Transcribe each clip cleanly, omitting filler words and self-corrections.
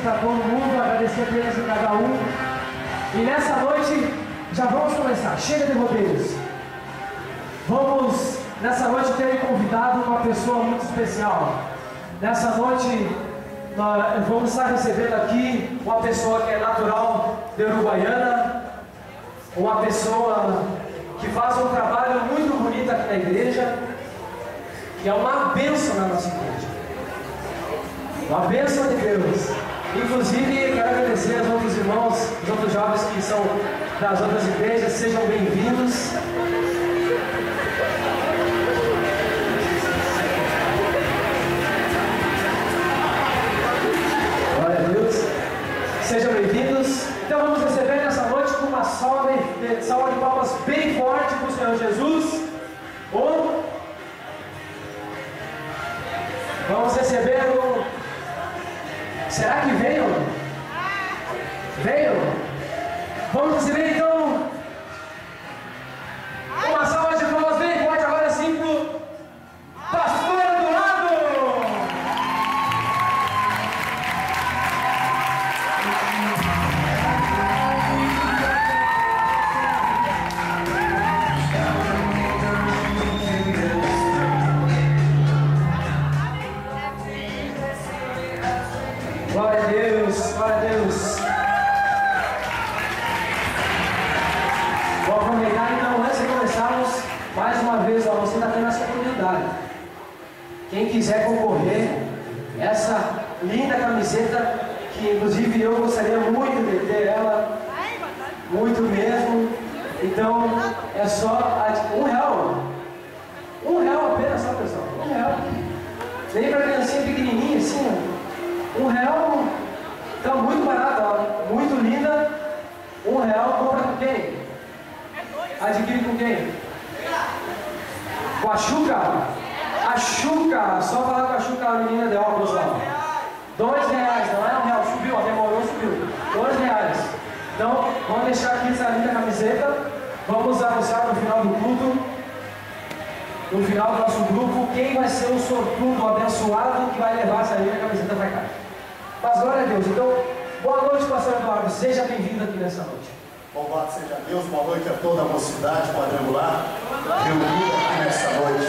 para todo mundo, agradecer a Deus a cada um. E nessa noite, já vamos começar, chega de rodeios. Vamos, nessa noite, ter convidado uma pessoa muito especial. Nessa noite, nós vamos estar recebendo aqui uma pessoa que é natural de Uruguaiana, uma pessoa que faz um trabalho muito bonito aqui na igreja, que é uma bênção na nossa igreja. Uma bênção de Deus. Inclusive, quero agradecer aos outros irmãos, os outros jovens que são das outras igrejas. Sejam bem-vindos. Glória a Deus. Sejam bem-vindos. Então vamos receber nessa noite com uma salva de palmas bem forte para o Senhor Jesus. Vamos receber o... Será que veio? Veio? Vamos receber então uma salva de palmas bem forte agora sim para o Pastor Eduardo. Glória a Deus, glória a Deus. Vou aproveitar então, antes de começarmos, mais uma vez, ó, você está tendo essa oportunidade. Quem quiser concorrer, essa linda camiseta, que inclusive eu gostaria muito de ter ela, muito mesmo. Então, é só R$1. R$1 apenas, só pessoal, R$1. Nem para criancinha pequenininha assim, ó. R$1, então muito barata, ó, muito linda. R$1, compra com quem? Adquire com quem? Com a Xuca? A Xuca, só falar com a Xuca, a menina de óculos lá. R$2, não é R$1, subiu, ó, demorou, subiu. R$2. Então, vamos deixar aqui essa linda camiseta. Vamos anunciar no final do culto, no final do nosso grupo, quem vai ser o sortudo, o abençoado que vai levar essa linda camiseta para cá. Mas glória a Deus. Então, boa noite, pastor Eduardo. Seja bem-vindo aqui nessa noite. Louvado seja Deus, boa noite a toda a mocidade quadrangular reunida aqui nessa noite.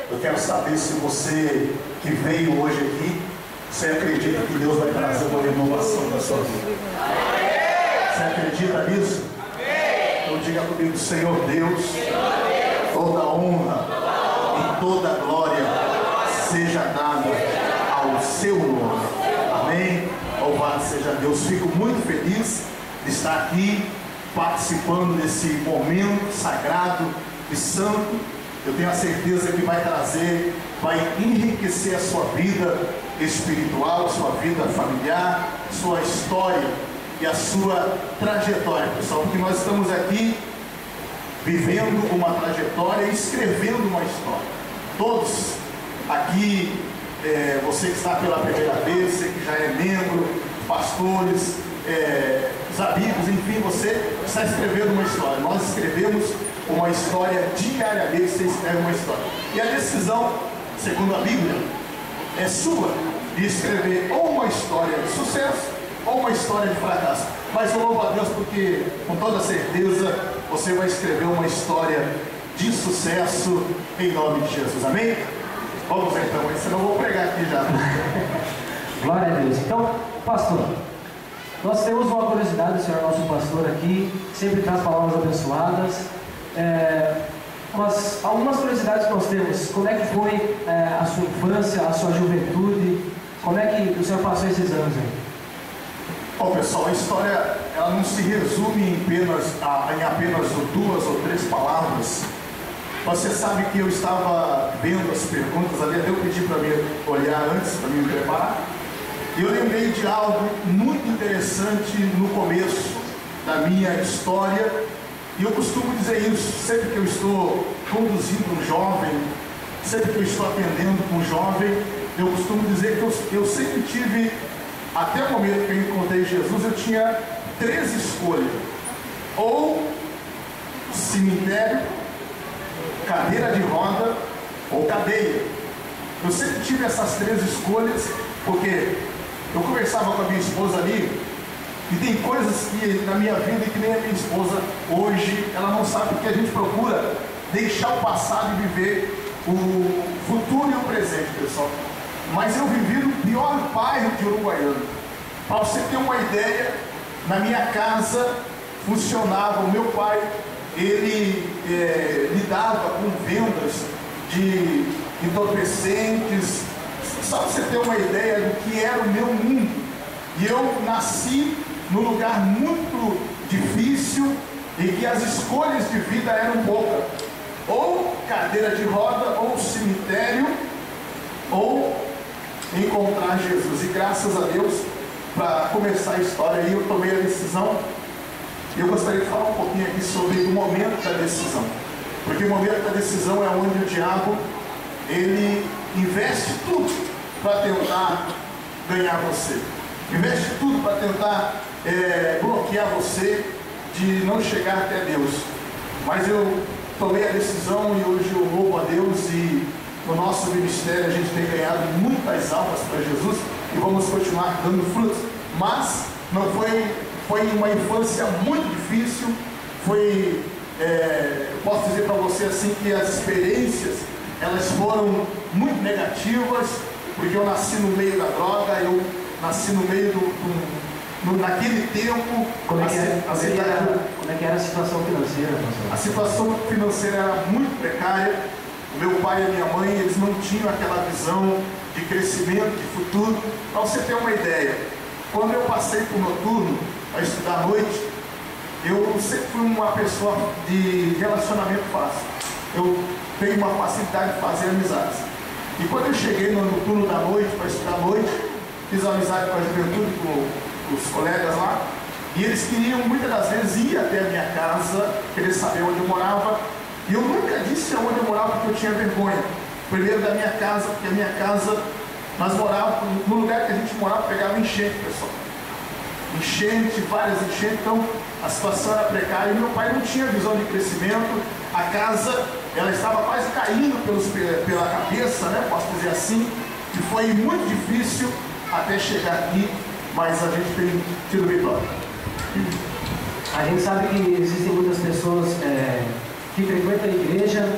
Eu quero saber se você que veio hoje aqui, você acredita que Deus vai trazer uma renovação na sua vida? Você acredita nisso? Então diga comigo, Senhor Deus, toda honra e toda glória seja dada ao seu nome. Amém? Louvado seja Deus. Fico muito feliz de estar aqui participando desse momento sagrado e santo. Eu tenho a certeza que vai trazer, vai enriquecer a sua vida espiritual, a sua vida familiar, a sua história e a sua trajetória, pessoal, porque nós estamos aqui vivendo uma trajetória e escrevendo uma história. Todos aqui, você que está pela primeira vez, você que já é membro, pastores, os amigos, enfim, você está escrevendo uma história. Nós escrevemos uma história diariamente, você escreve uma história. E a decisão, segundo a Bíblia, é sua, de escrever ou uma história de sucesso ou uma história de fracasso. Mas eu louvo a Deus porque, com toda certeza, você vai escrever uma história de sucesso em nome de Jesus. Amém? Vamos lá então, senão eu vou pregar aqui já. Glória a Deus. Então, pastor, nós temos uma curiosidade, o senhor é nosso pastor aqui, sempre traz palavras abençoadas. Algumas curiosidades que nós temos. Como é que foi a sua infância, a sua juventude? Como é que o senhor passou esses anos aí? Bom, pessoal, a história ela não se resume em apenas 2 ou 3 palavras. Você sabe que eu estava vendo as perguntas ali, até eu pedi para mim olhar antes, para me preparar. E eu lembrei de algo muito interessante no começo da minha história. E eu costumo dizer isso sempre que eu estou conduzindo um jovem, sempre que eu estou atendendo um jovem. Eu costumo dizer que eu sempre tive, até o momento que eu encontrei Jesus, eu tinha 3 escolhas: ou cemitério, cadeira de roda ou cadeia. Eu sempre tive essas 3 escolhas, porque Eu conversava com a minha esposa ali, e tem coisas que na minha vida que nem a minha esposa hoje, ela não sabe, porque a gente procura deixar o passado e viver o futuro e o presente, pessoal. Mas eu vivi no pior bairro de Uruguaiana. Para você ter uma ideia, na minha casa funcionava, o meu pai, ele lidava com vendas de entorpecentes, só para você ter uma ideia do que era o meu mundo. E eu nasci num lugar muito difícil e que as escolhas de vida eram poucas. Ou cadeira de roda, ou cemitério, ou encontrar Jesus. E graças a Deus, para começar a história aí, eu tomei a decisão. E eu gostaria de falar um pouquinho aqui sobre o momento da decisão. Porque o momento da decisão é onde o diabo, ele investe tudo para tentar ganhar você. Investe tudo para tentar bloquear você de não chegar até Deus. Mas eu tomei a decisão e hoje eu louvo a Deus, e no nosso ministério a gente tem ganhado muitas almas para Jesus e vamos continuar dando frutos. Mas não foi uma infância muito difícil. Posso dizer para você assim que as experiências elas foram muito negativas, porque eu nasci no meio da droga, eu nasci no meio naquele tempo. Como é que era a situação financeira, pastor? A situação financeira era muito precária. O meu pai e a minha mãe, eles não tinham aquela visão de crescimento, de futuro. Para você ter uma ideia, quando eu passei para o noturno, para estudar à noite, eu sempre fui uma pessoa de relacionamento fácil. Eu tenho uma facilidade de fazer amizades. E quando eu cheguei no noturno da noite, para estudar à noite, fiz amizade com a juventude, com os colegas lá, e eles queriam muitas das vezes ir até a minha casa, querer saber onde eu morava, e eu nunca disse aonde eu morava porque eu tinha vergonha. Primeiro da minha casa, porque a minha casa, nós morávamos, no lugar que a gente morava, pegava enchente, pessoal. Enchente, várias enchentes, então a situação era precária, e meu pai não tinha visão de crescimento, a casa, ela estava quase caindo pela cabeça, né, posso dizer assim, e foi muito difícil até chegar aqui, mas a gente tem tido vitória. A gente sabe que existem muitas pessoas que frequentam a igreja,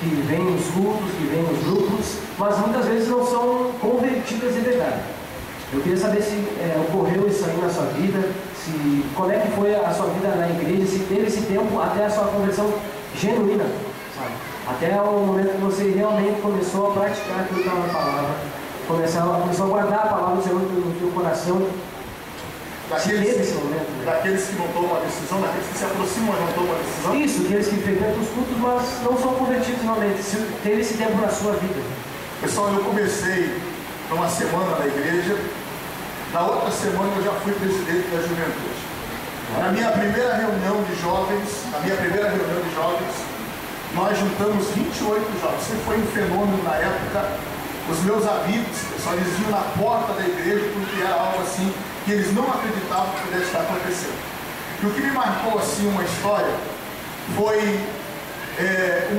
que vêm nos cultos, que vêm nos grupos, mas muitas vezes não são convertidas de verdade. Eu queria saber se ocorreu isso aí na sua vida, como é que foi a sua vida na igreja, se teve esse tempo até a sua conversão genuína, sabe? Até o momento que você realmente começou a praticar aquilo que estava na palavra, começou a guardar a palavra do Senhor no seu coração. Daqueles que não tomam a decisão, daqueles que se aproximam e não tomam a decisão? Isso, aqueles que frequentam os cultos, mas não são convertidos realmente. Teve esse tempo na sua vida. Pessoal, eu comecei numa semana na igreja, na outra semana eu já fui presidente da juventude. Na minha primeira reunião de jovens, nós juntamos 28 jovens. Isso foi um fenômeno na época. Os meus amigos, pessoal, eles iam na porta da igreja porque era algo assim que eles não acreditavam que pudesse estar acontecendo. E o que me marcou assim uma história foi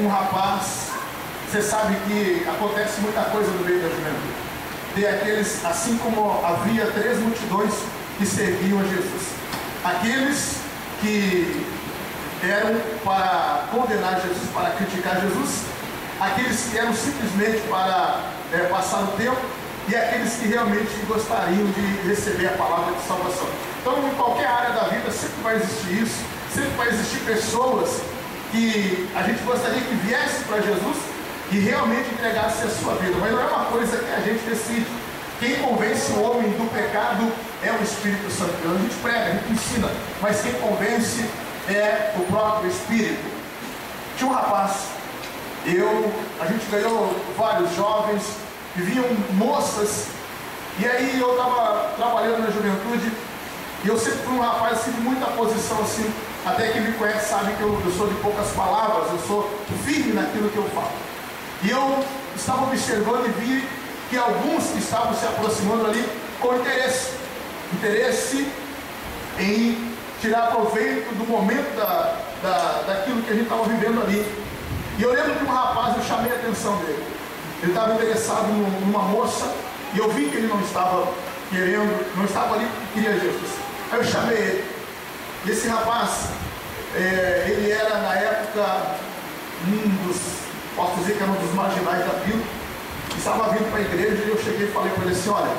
um rapaz. Você sabe que acontece muita coisa no meio da juventude. Tem aqueles, assim como havia 3 multidões que serviam a Jesus. Aqueles que eram para condenar Jesus, para criticar Jesus, aqueles que eram simplesmente para passar o tempo, e aqueles que realmente gostariam de receber a palavra de salvação. Então, em qualquer área da vida sempre vai existir isso, sempre vai existir pessoas que a gente gostaria que viesse para Jesus e realmente entregasse a sua vida, mas não é uma coisa que a gente decide. Quem convence o homem do pecado é o Espírito Santo. A gente prega, a gente ensina, mas quem convence é o próprio Espírito. Tinha um rapaz, a gente ganhou vários jovens, viviam moças, e aí eu estava trabalhando na juventude, e eu sempre fui um rapaz assim, de muita posição assim, até quem me conhece sabe que eu sou de poucas palavras, eu sou firme naquilo que eu falo. E eu estava observando e vi que alguns que estavam se aproximando ali com interesse em tirar proveito do momento daquilo que a gente estava vivendo ali. E eu lembro que um rapaz, eu chamei a atenção dele. Ele estava interessado numa moça, e eu vi que ele não estava não estava ali porque queria Jesus. Aí eu chamei ele. E esse rapaz, ele era na época posso dizer que era um dos marginais da vila, estava vindo para a igreja, e eu cheguei e falei para ele assim: olha,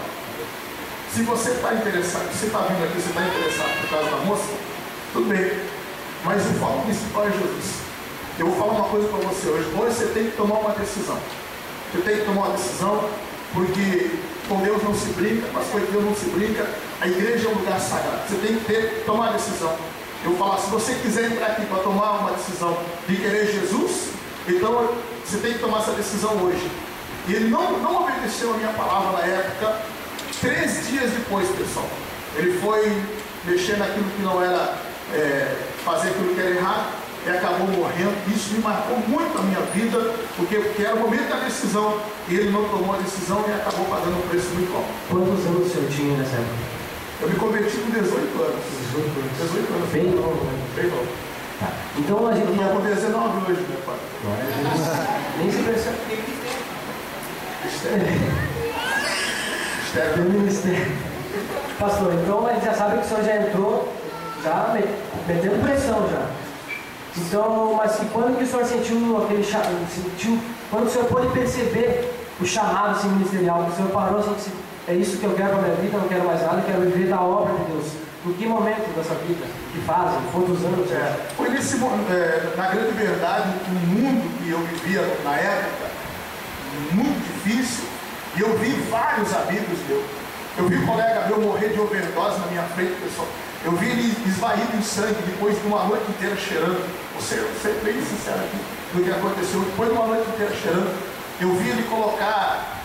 se você está interessado, você está vindo aqui, você está interessado por causa da moça, tudo bem, mas o foco principal é Jesus. Eu vou falar uma coisa para você hoje. Hoje você tem que tomar uma decisão. Você tem que tomar uma decisão, porque com Deus não se brinca, mas com Deus não se brinca. A igreja é um lugar sagrado. Você tem que tomar uma decisão. Eu vou falar, se você quiser entrar aqui para tomar uma decisão de querer Jesus, então você tem que tomar essa decisão hoje. E ele não obedeceu a minha palavra na época. 3 dias depois, pessoal, ele foi mexer naquilo que não era, fazer aquilo que era errado, e acabou morrendo. Isso me marcou muito a minha vida, porque era o momento da decisão, e ele não tomou a decisão e acabou pagando um preço muito alto. Quantos anos o senhor tinha nessa época? Eu me converti com 18 anos. 18 anos. Bem novo, né? Bem novo. Tá. Então a gente... Eu estou com 19 hoje, meu pai. Nem se percebe. Estéreo. Ministério. Pastor, então a gente já sabe que o senhor já entrou, já metendo pressão já. Então, mas que quando que o senhor sentiu aquele quando o senhor pôde perceber o chamado assim, ministerial, o senhor parou assim, disse, é isso que eu quero para a minha vida, não quero mais nada, quero viver da obra de Deus. Em que momento dessa vida? Que fase? Quantos anos? Foi nesse momento, na grande verdade, o mundo que eu vivia na época, muito difícil, e eu vi vários amigos meus. Eu vi um colega meu morrer de overdose na minha frente, pessoal. Eu vi ele esvaído em sangue depois de uma noite inteira cheirando. Você bem sincero aqui do que aconteceu. Depois de uma noite inteira cheirando, eu vi ele colocar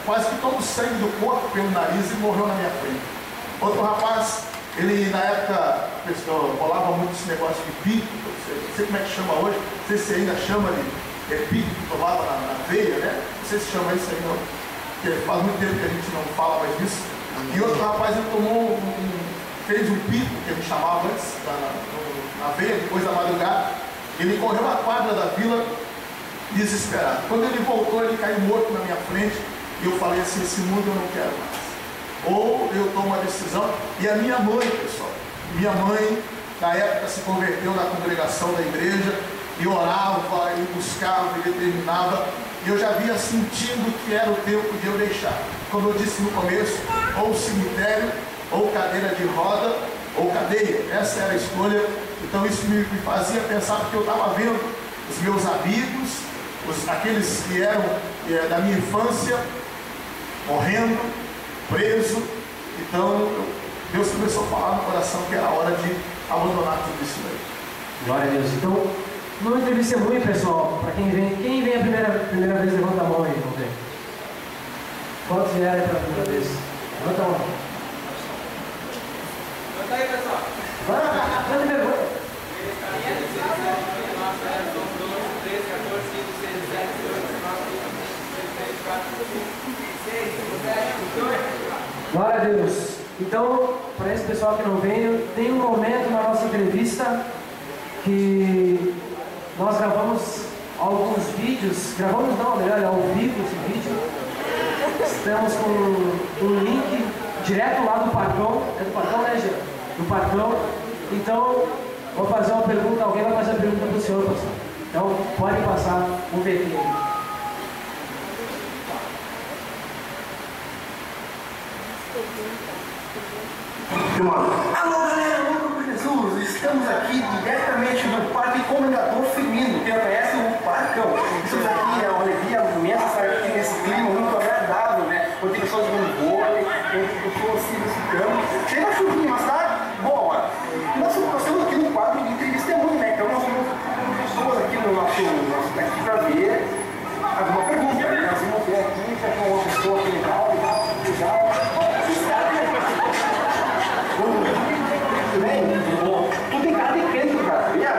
quase que todo o sangue do corpo pelo nariz e morreu na minha frente. Outro rapaz, ele na época, pessoal, rolava muito esse negócio de pico, não sei como é que chama hoje, não sei se ainda chama de pico que tomava na veia, né? Não sei se chama isso aí não, porque faz muito tempo que a gente não fala mais disso. E outro rapaz, ele tomou fez um pico, que ele chamava antes, na veia, depois da madrugada. Ele correu a quadra da vila desesperado. Quando ele voltou, ele caiu morto na minha frente, e eu falei assim: esse mundo eu não quero mais. Ou eu tomo uma decisão. E a minha mãe, pessoal, minha mãe na época se converteu na congregação da igreja, e orava, e buscava, e determinava, e eu já vinha sentindo que era o tempo de eu deixar. Como eu disse no começo, ou cemitério, ou cadeira de roda, ou cadeia. Essa era a escolha. Então isso me fazia pensar, porque eu estava vendo os meus amigos, aqueles que eram da minha infância, morrendo, preso. Então Deus começou a falar no coração que era hora de abandonar tudo isso daí. Glória a Deus. Então, numa entrevista muito, pessoal, para quem vem a primeira vez, levanta a mão aí, vamos ver. Quantos vieram pela primeira vez? Levanta a mão. Levanta aí, pessoal. Vai lá, não tem vergonha. Glória a Deus. Então, para esse pessoal que não veio, tem um momento na nossa entrevista que nós gravamos alguns vídeos, melhor, ao vivo esse vídeo. Estamos com um link direto lá do Parcão, é do Parcão, né, Gê? Do Parcão. Então, vou fazer uma pergunta, alguém vai fazer a pergunta para o senhor, pastor. Então, pode passar um VT. Alô galera, louco por Jesus, estamos aqui diretamente do Parque Comendador Firmino. Quem conhece o Parcão? Estamos aqui, a alegria, movimento, sabe, aqui nesse clima muito agradável, né? Quando tem pessoas jogando vôlei, tem pessoas se exercitando. Chega a chuvinha, mas tá boa. Nós estamos aqui no quadro de entrevista muito, né? Então nós temos pessoas aqui no nosso daqui para ver alguma pergunta, né? Nós vamos ver aqui, se tem uma pessoa aqui legal, legal. Tu tem cara de crente, cara, sabia?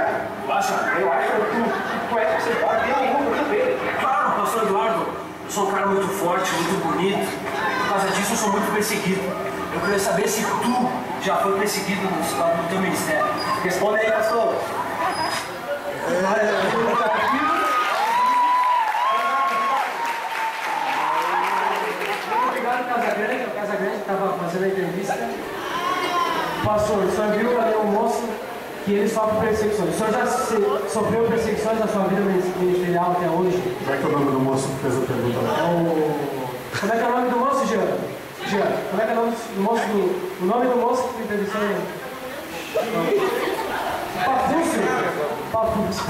Baixa. Eu acho que tu é, você pode ter alguma coisa dele. Claro, pastor Eduardo, eu sou um cara muito forte, muito bonito. Por causa disso eu sou muito perseguido. Eu queria saber se tu já foi perseguido no teu ministério. Responde aí, pastor. Obrigado, Casa Grande. O Casa Grande estava Pastor, o senhor viu ali um moço que ele sofre perseguições. O senhor já sofreu perseguições na sua vida ministerial até hoje? Como é que é o nome do moço que fez a pergunta? Como é que é o nome do moço, Jean? Jean, como é que é o nome do moço? O nome do moço que tem perseguição? Papúcio. Papúcio.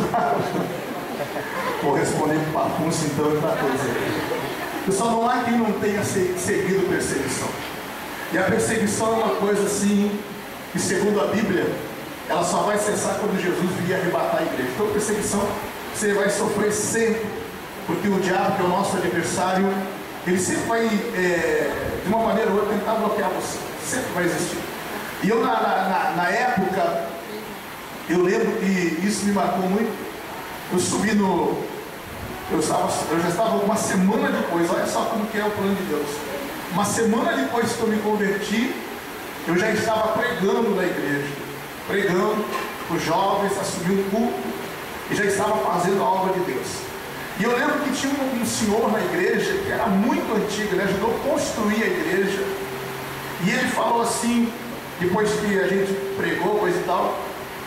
Vou responder Papúcio então para todos. Pessoal, não há quem não tenha seguido perseguição. E a perseguição é uma coisa assim, que segundo a Bíblia, ela só vai cessar quando Jesus vier arrebatar a igreja. Então perseguição você vai sofrer sempre, porque o diabo, que é o nosso adversário, ele sempre vai, de uma maneira ou outra, tentar bloquear você. Sempre vai existir. E eu na época, eu lembro que isso me marcou muito. Eu subi eu já estava uma semana depois, olha só como que é o plano de Deus. Uma semana depois que eu me converti, eu já estava pregando na igreja, pregando os jovens, assumi um culto e já estava fazendo a obra de Deus. E eu lembro que tinha um senhor na igreja que era muito antigo, ele ajudou a construir a igreja. E ele falou assim, depois que a gente pregou, coisa e tal,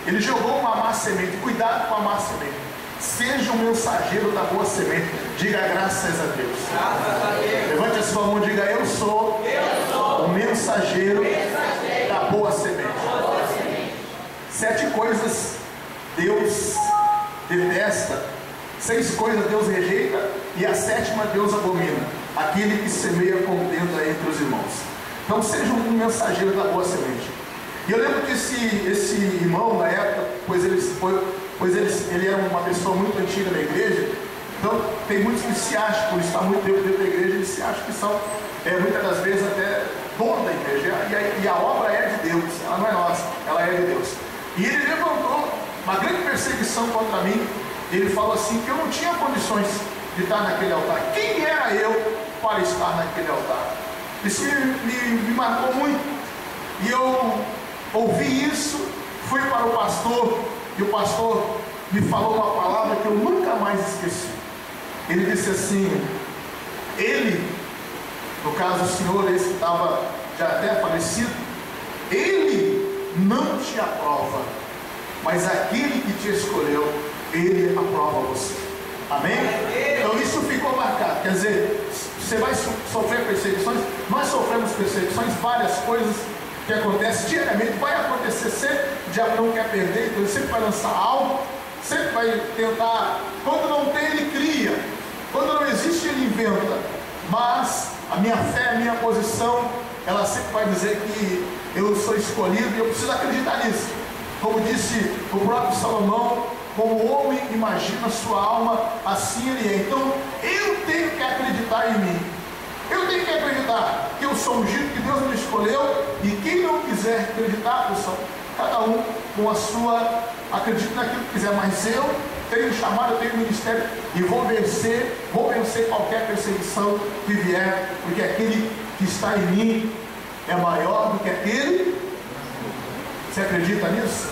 ele jogou uma má semente. Cuidado com a má semente. Seja o mensageiro da boa semente. Diga graças a Deus. Graças a Deus. Levante a sua mão e diga: eu sou o mensageiro da boa semente. 7 coisas Deus detesta, 6 coisas Deus rejeita, e a 7ª Deus abomina: aquele que semeia contenda entre os irmãos. Então seja um mensageiro da boa semente. E eu lembro que esse irmão na época, pois ele era uma pessoa muito antiga na igreja. Então tem muitos que se acham, por estar muito tempo dentro da igreja, eles se acham que são muitas das vezes até dono da igreja, e a obra é de Deus, ela não é nossa, ela é de Deus. E ele levantou uma grande perseguição contra mim. Ele falou assim, que eu não tinha condições de estar naquele altar. Quem era eu para estar naquele altar? Isso me marcou muito. E eu ouvi isso, fui para o pastor, e o pastor me falou uma palavra que eu nunca mais esqueci. Ele disse assim, no caso o senhor, esse que estava já até falecido, ele não te aprova, mas aquele que te escolheu, ele aprova você. Amém? Então isso ficou marcado. Quer dizer, você vai sofrer perseguições. Nós sofremos perseguições, várias coisas que acontecem diariamente, vai acontecer sempre. O diabo não quer perder, então ele sempre vai lançar algo, sempre vai tentar. Quando não tem, ele cria. Quando não existe, ele inventa. Mas a minha fé, a minha posição, ela sempre vai dizer que eu sou escolhido, e eu preciso acreditar nisso. Como disse o próprio Salomão, como o homem imagina sua alma, assim ele é. Então eu tenho que acreditar em mim. Eu tenho que acreditar que eu sou ungido, que Deus me escolheu. E quem não quiser acreditar, pessoal, cada um com a sua, acredita naquilo que quiser. Mas eu tenho um chamado, eu tenho um ministério, e vou vencer qualquer perseguição que vier, porque aquele que está em mim é maior do que aquele. Você acredita nisso?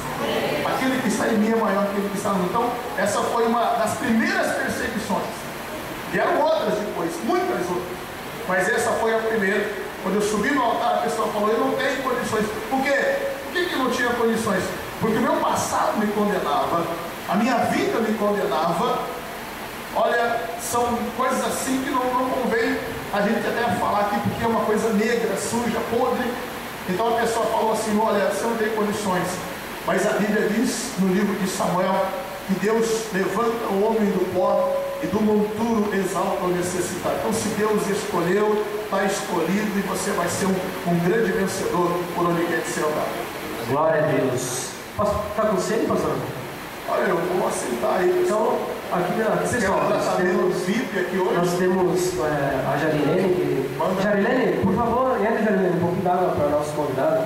Aquele que está em mim é maior que aquele que está no mundo. Então, essa foi uma das primeiras perseguições. Vieram outras depois, muitas outras. Mas essa foi a primeira. Quando eu subi no altar, a pessoa falou, eu não tenho condições. Por quê? Por que eu não tinha condições? Porque o meu passado me condenava, a minha vida me condenava. Olha, são coisas assim que não convém a gente até falar aqui, porque é uma coisa negra, suja, podre. Então a pessoa falou assim, olha, você não tem condições. Mas a Bíblia diz no livro de Samuel que Deus levanta o homem do pó e do monturo exalta o necessitado. Então se Deus escolheu, está escolhido, e você vai ser um grande vencedor por onde quer que você andar. Glória a Deus. Está com sede, pastor? Olha, eu vou aceitar aí. Então, aqui pessoal, nós temos a Jarilene. Jarilene, por favor, entre, Jarilene, um pouquinho d'água para o nosso convidado.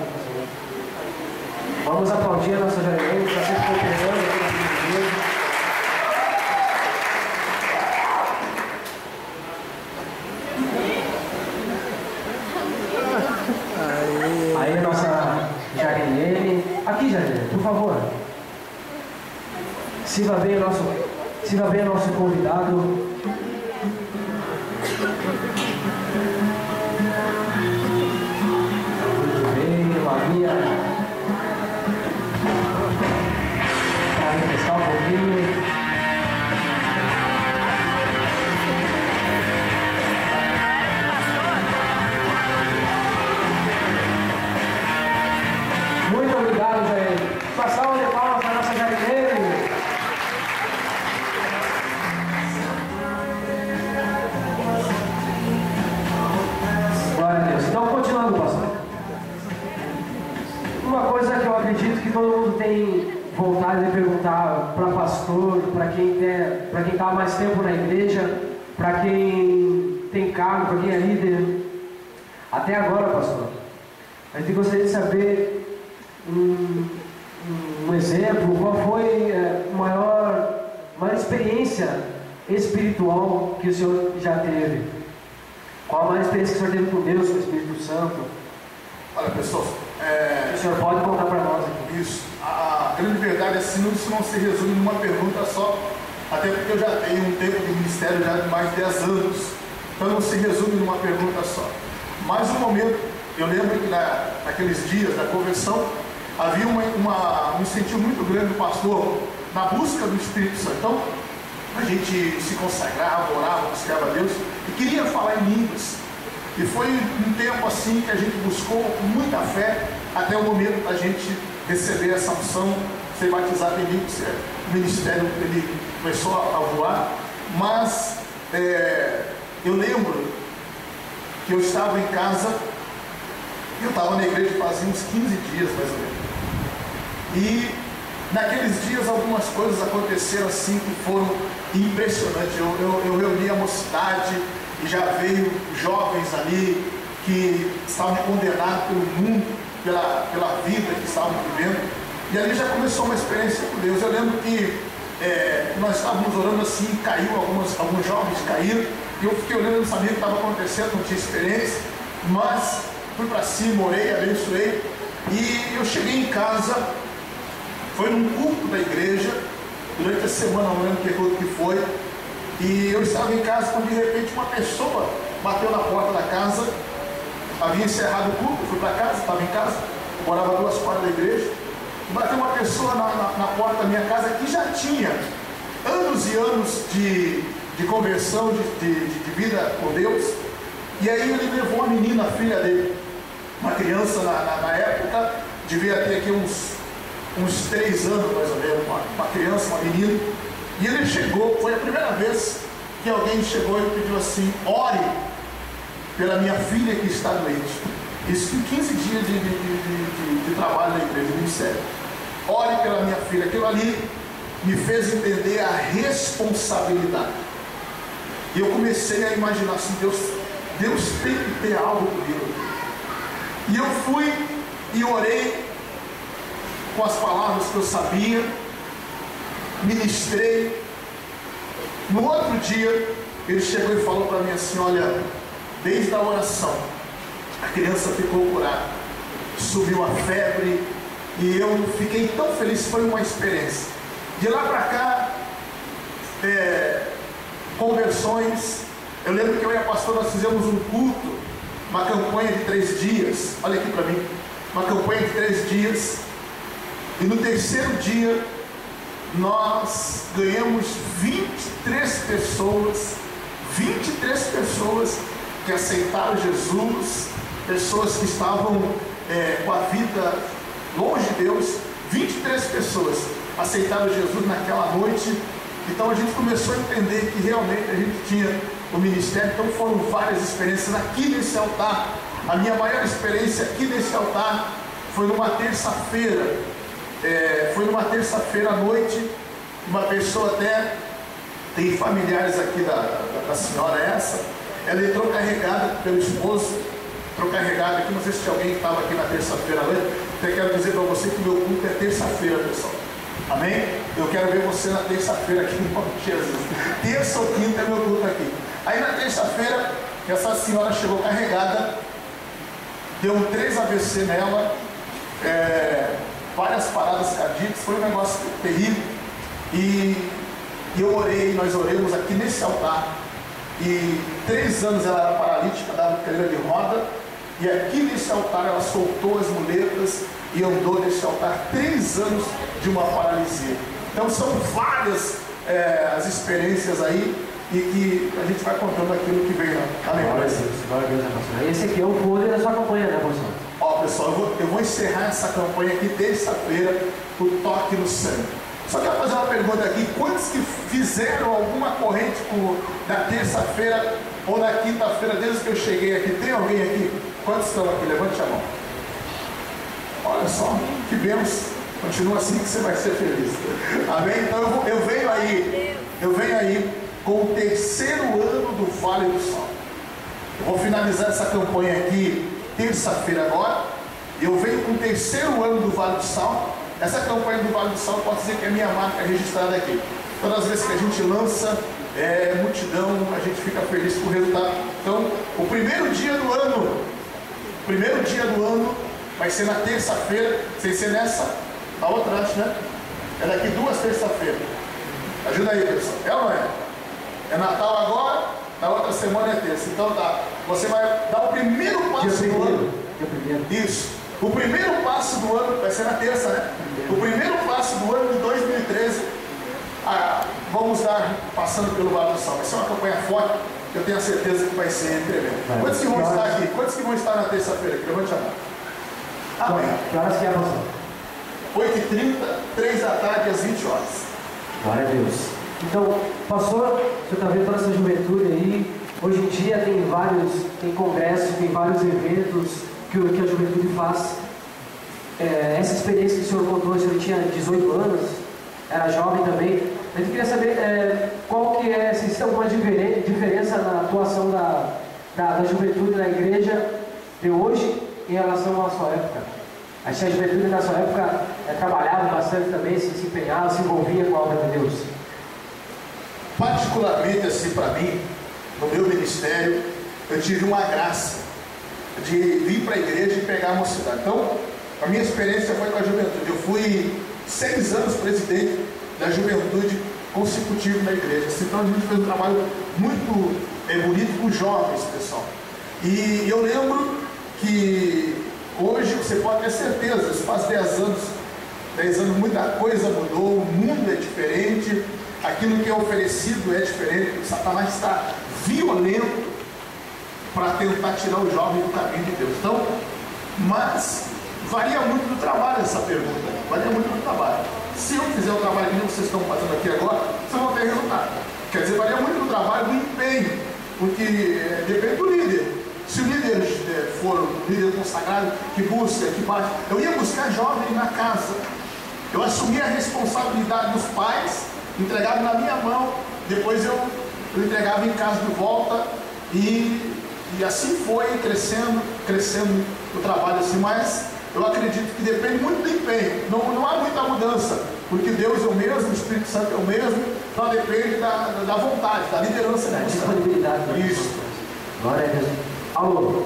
Vamos aplaudir a nossa Jarilene, que está sempre cooperando aqui na igreja. Aí a nossa Jarilene. Aqui, Jarilene, por favor. Sirva bem o nosso convidado. Muito bem, Maria. todo mundo tem vontade de perguntar para pastor, para quem está há mais tempo na igreja, para quem tem cargo, para quem é líder. Até agora, pastor, a gente gostaria de saber um exemplo, qual foi a maior experiência espiritual que o senhor já teve? Qual a maior experiência que o senhor teve com Deus, com o Espírito Santo? Olha, pessoal, O senhor pode contar para nós aqui. isso, a grande verdade é assim, isso não se resume numa pergunta só, até porque eu já tenho um tempo de ministério já de mais de 10 anos, então não se resume numa pergunta só. Mas um momento, eu lembro que naqueles dias da conversão, havia um incentivo muito grande do pastor na busca do Espírito Santo. Então, a gente se consagrava, orava, buscava a Deus e queria falar em línguas. E foi um tempo assim que a gente buscou com muita fé até o momento da gente receber essa unção, ser batizado em línguas. O ministério ele começou a voar, mas eu lembro que eu estava em casa, eu estava na igreja fazia uns 15 dias mais ou menos. E naqueles dias algumas coisas aconteceram assim que foram impressionantes. Eu reuni a mocidade e já veio jovens ali que estavam condenados pelo mundo, pela vida que estavam vivendo. E ali já começou uma experiência com Deus. Eu lembro que nós estávamos orando assim, caiu, alguns jovens caíram, e eu fiquei olhando, não sabia o que estava acontecendo, não tinha experiência, mas fui para cima, orei, abençoei, e eu cheguei em casa, foi num culto da igreja, durante a semana, não lembro que culto que foi, e eu estava em casa quando de repente uma pessoa bateu na porta da casa, havia encerrado o culto, fui para casa, estava em casa, morava 2 quadras da igreja, bateu uma pessoa na porta da minha casa que já tinha anos e anos de conversão, de vida com Deus, e aí ele levou uma menina, a filha dele, uma criança na época, devia ter aqui uns 3 anos mais ou menos, uma criança, uma menina, e ele chegou, foi a primeira vez que alguém chegou e pediu assim: ore pela minha filha que está doente. Isso em 15 dias de trabalho na igreja, de ministério. Ore pela minha filha. Aquilo ali me fez entender a responsabilidade. E eu comecei a imaginar assim, Deus tem que ter algo comigo. E eu fui e orei com as palavras que eu sabia, ministrei. No outro dia, ele chegou e falou para mim assim: olha, desde a oração, a criança ficou curada, subiu a febre, e eu fiquei tão feliz, foi uma experiência. De lá para cá, conversões. Eu lembro que eu e a pastora nós fizemos um culto, uma campanha de 3 dias, olha aqui para mim, uma campanha de 3 dias, e no 3º dia, nós ganhamos 23 pessoas que aceitaram Jesus, pessoas que estavam com a vida longe de Deus. 23 pessoas aceitaram Jesus naquela noite. Então a gente começou a entender que realmente a gente tinha o ministério. Então foram várias experiências aqui nesse altar. A minha maior experiência aqui nesse altar foi numa terça-feira. Foi numa terça-feira à noite. Uma pessoa até tem familiares aqui da senhora essa. Ela entrou carregada pelo esposo, entrou carregada aqui. Não sei se tinha alguém que estava aqui na terça-feira à noite. Eu quero dizer para você que o meu culto é terça-feira, pessoal. Amém? Eu quero ver você na terça-feira aqui em nome de Jesus. Terça ou quinta é meu culto aqui. Aí na terça-feira, essa senhora chegou carregada, deu 3 AVC nela, várias paradas cardíacas, foi um negócio terrível. E eu orei, nós oramos aqui nesse altar. E 3 anos ela era paralítica, dava cadeira de roda. E aqui nesse altar ela soltou as muletas e andou nesse altar 3 anos de uma paralisia. Então são várias as experiências aí, e que a gente vai contando aquilo que veio. Amém. Glória a Deus, glória a Deus, pastor. Esse aqui é o poder da sua campanha, né, pastor? Ó, pessoal, eu vou encerrar essa campanha aqui terça-feira, o toque no sangue. Só quero fazer uma pergunta aqui: quantos que fizeram alguma corrente na terça-feira ou na quinta-feira, desde que eu cheguei aqui? Tem alguém aqui? Quantos estão aqui? Levante a mão. Olha só, que bênção. Continua assim que você vai ser feliz. Amém? Então eu venho aí com o terceiro ano do Vale do Salmo. Eu vou finalizar essa campanha aqui terça-feira agora. E eu venho com o terceiro ano do Vale do Salmo. Essa campanha do Vale do Salmo pode dizer que é a minha marca registrada aqui. Todas as vezes que a gente lança multidão, a gente fica feliz com o resultado. Então, o primeiro dia do ano vai ser na terça-feira, sem ser nessa, a outra antes, né? É daqui 2 terça-feiras. Ajuda aí, pessoal. É ou não é? É Natal agora, na outra semana é terça. Então tá, você vai dar o primeiro passo do ano. Isso. O primeiro passo do ano, vai ser na terça, né? O primeiro passo do ano de 2013. Vamos dar, passando pelo Vale do Salmo. Vai ser uma campanha forte, eu tenho a certeza que vai ser tremendo. Quantos que vão estar aqui? Quantos que vão estar na terça-feira aqui? Levante a mão. Amém. Que horas que é, pastor? 8h30, 3 da tarde, às 20 horas. Glória a Deus. Então, pastor, você está vendo toda essa juventude aí. Hoje em dia tem congressos, tem vários eventos que a juventude faz. Essa experiência que o senhor contou, o senhor tinha 18 anos, era jovem também. Eu queria saber qual que é, se existe alguma diferença na atuação da juventude na igreja de hoje em relação à sua época. A juventude na sua época trabalhava bastante também, se empenhava, se envolvia com a obra de Deus. Particularmente assim para mim, no meu ministério, eu tive uma graça de vir para a igreja e pegar a mocidade. Então, a minha experiência foi com a juventude. Eu fui 6 anos presidente da juventude consecutivo na igreja. Então a gente fez um trabalho muito bonito com jovens, pessoal. E eu lembro que hoje você pode ter certeza, se faz 10 anos muita coisa mudou, o mundo é diferente, aquilo que é oferecido é diferente, o Satanás está violento para tentar tirar o jovem do caminho de Deus. Então, mas varia muito do trabalho essa pergunta, varia muito do trabalho. Se eu fizer o trabalho que vocês estão fazendo aqui agora, vocês vão ter resultado. Quer dizer, varia muito do trabalho, do empenho, porque depende do líder. Se o líder for um líder consagrado, que busca, que bate, eu ia buscar jovem na casa. Eu assumi a responsabilidade dos pais, entregado na minha mão, depois eu entregava em casa de volta e assim foi crescendo o trabalho assim, mas eu acredito que depende muito do empenho, não há muita mudança, porque Deus é o mesmo, o Espírito Santo é o mesmo, então depende da vontade, da liderança, da disponibilidade. Isso. Glória a Deus. Alô?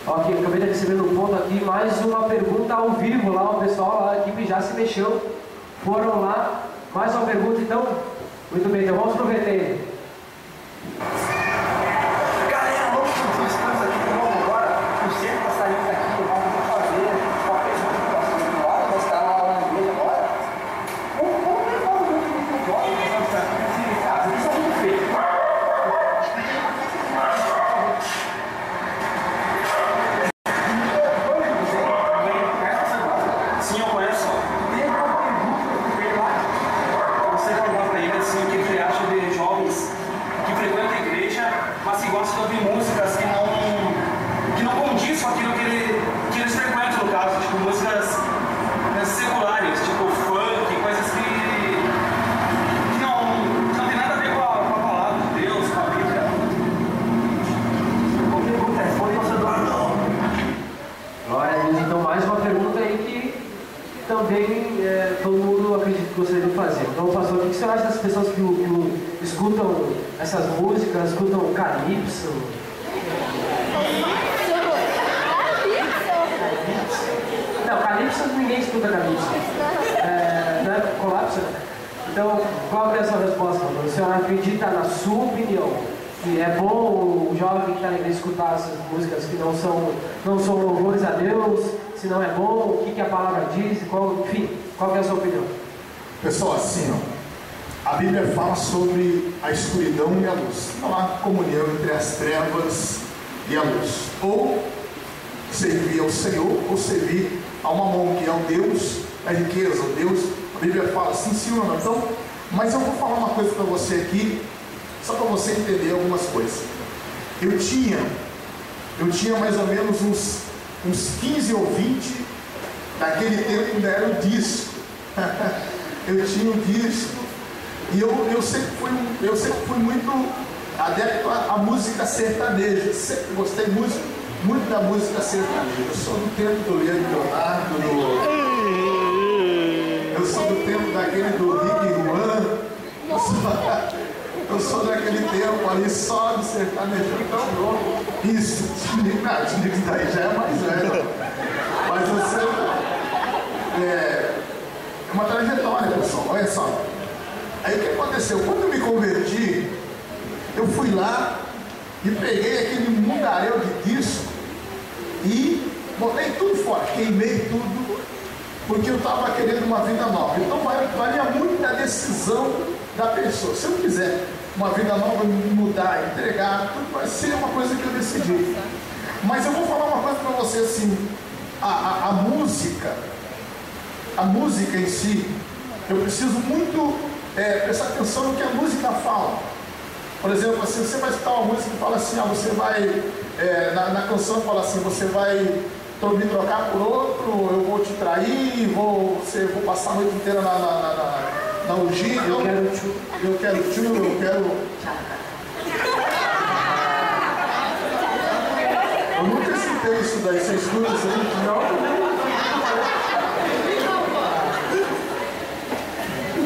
Ok, acabei de receber no ponto aqui mais uma pergunta ao vivo lá, o pessoal lá, a equipe já se mexeu, foram lá, mais uma pergunta então, muito bem, então vamos aproveitar aí. Galera, vamos estamos aqui de novo agora, o centro passarinho está aqui, vamos fazer uma pergunta para o pastor do lado, nós estamos lá na igreja agora. Vamos levar o mundo do jovem, nós estamos aqui em casa, isso é muito feio. Sim, eu conheço. Tem uma pergunta que veio lá. Você pergunta para ele assim, o que ele acha de jovens que frequentam a igreja, mas que gostam de ouvir músicas que não condiz com aquilo que eles frequentam, no caso, tipo músicas seculares, tipo funk, coisas que não tem nada a ver com a palavra de Deus, com a Bíblia. Qual pergunta é? Foi você Eduardo? Glória a Deus. Então, mais uma pergunta aí que também todo mundo acredita que gostaria de fazer. Então, pastor, o que você acha das pessoas que escutam essas músicas, escutam Calypso? Não, Calypso ninguém escuta Calypso. Não é colapso? Então, qual é a sua resposta, pastor? O senhor acredita, na sua opinião, que é bom o jovem que está na igreja escutar essas músicas que não são louvores a Deus? Se não é bom, o que a palavra diz? Enfim, qual é a sua opinião? Pessoal, assim, a Bíblia fala sobre a escuridão e a luz. Não há comunhão entre as trevas e a luz. Ou servir ao Senhor, ou servir a Mamon, que é o Deus da riqueza, o Deus. A Bíblia fala assim, sim ou não. Então, mas eu vou falar uma coisa para você aqui, só para você entender algumas coisas. Eu tinha mais ou menos uns 15 ou 20 Naquele tempo ainda era o disco. Eu tinha um disco e eu sempre fui muito adepto à música sertaneja. Sempre gostei muito da música sertaneja. Eu sou do tempo do Leonardo, eu sou do tempo daquele do Rick Juan. Eu sou daquele tempo ali só do sertanejo. Então, isso, Tinico daí já é mais velho. Mas você é uma trajetória, pessoal. Olha só. Aí o que aconteceu? Quando eu me converti, eu fui lá e peguei aquele mundaréu de disco e botei tudo fora, queimei tudo, porque eu estava querendo uma vida nova. Então valia muito a decisão da pessoa. Se eu quiser uma vida nova, mudar, entregar, tudo vai ser uma coisa que eu decidi. Mas eu vou falar uma coisa para você assim, a música em si, eu preciso muito prestar atenção no que a música fala. Por exemplo, assim, você vai escutar uma música e fala assim, você vai, na canção fala assim, você vai me trocar por outro, eu vou te trair, vou passar a noite inteira na orgia. Eu quero tchu. Eu nunca escutei isso daí, você escuta isso aí? Não.